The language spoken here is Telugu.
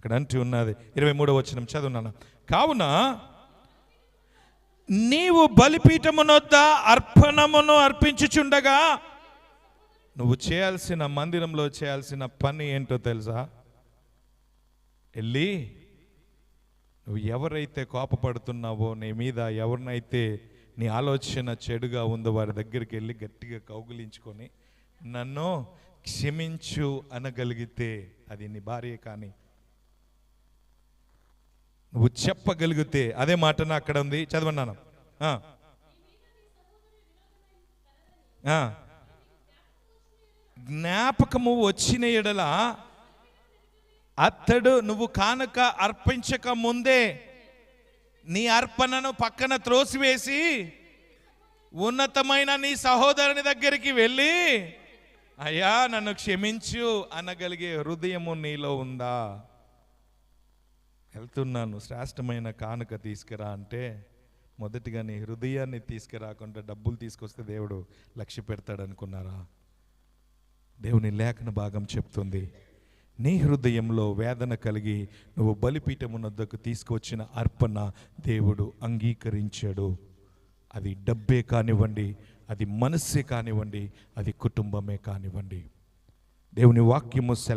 అక్కడ అంటూ ఉన్నది 23వ వచనం చదువున్నాను. కావున నీవు బలిపీఠమునొద్ద అర్పణమును అర్పించుచుండగా నువ్వు చేయాల్సిన, మందిరంలో చేయాల్సిన పని ఏంటో తెలుసా? వెళ్ళి నువ్వు ఎవరైతే కోపపడుతున్నావో, నీ మీద ఎవరినైతే నీ ఆలోచన చెడుగా ఉందో వారి దగ్గరికి వెళ్ళి గట్టిగా కౌగిలించుకొని నన్ను క్షమించు అనగలిగితే, అది నీ భార్య కానీ నువ్వు చెప్పగలిగితే, అదే మాట అక్కడ ఉంది, చదవన్నాను. జ్ఞాపకము వచ్చిన ఎడల అతడు నువ్వు కానుక అర్పించక ముందే నీ అర్పణను పక్కన త్రోసివేసి ఉన్నతమైన నీ సహోదరుని దగ్గరికి వెళ్ళి అయ్యా నన్ను క్షమించు అనగలిగే హృదయము నీలో ఉందా? వెళ్తున్నాను, శ్రేష్టమైన కానుక తీసుకురా అంటే మొదటిగా నీ హృదయాన్ని తీసుకురాకుండా డబ్బులు తీసుకొస్తే దేవుడు లక్ష్య పెడతాడు అనుకున్నారా? దేవుని లేఖన భాగం చెప్తుంది, నీ హృదయంలో వేదన కలిగి నువ్వు బలిపీఠమునొద్దకు తీసుకొచ్చిన అర్పణ దేవుడు అంగీకరించాడు. అది డబ్బే కానివ్వండి, అది మనస్సే కానివ్వండి, అది కుటుంబమే కానివ్వండి. దేవుని వాక్యము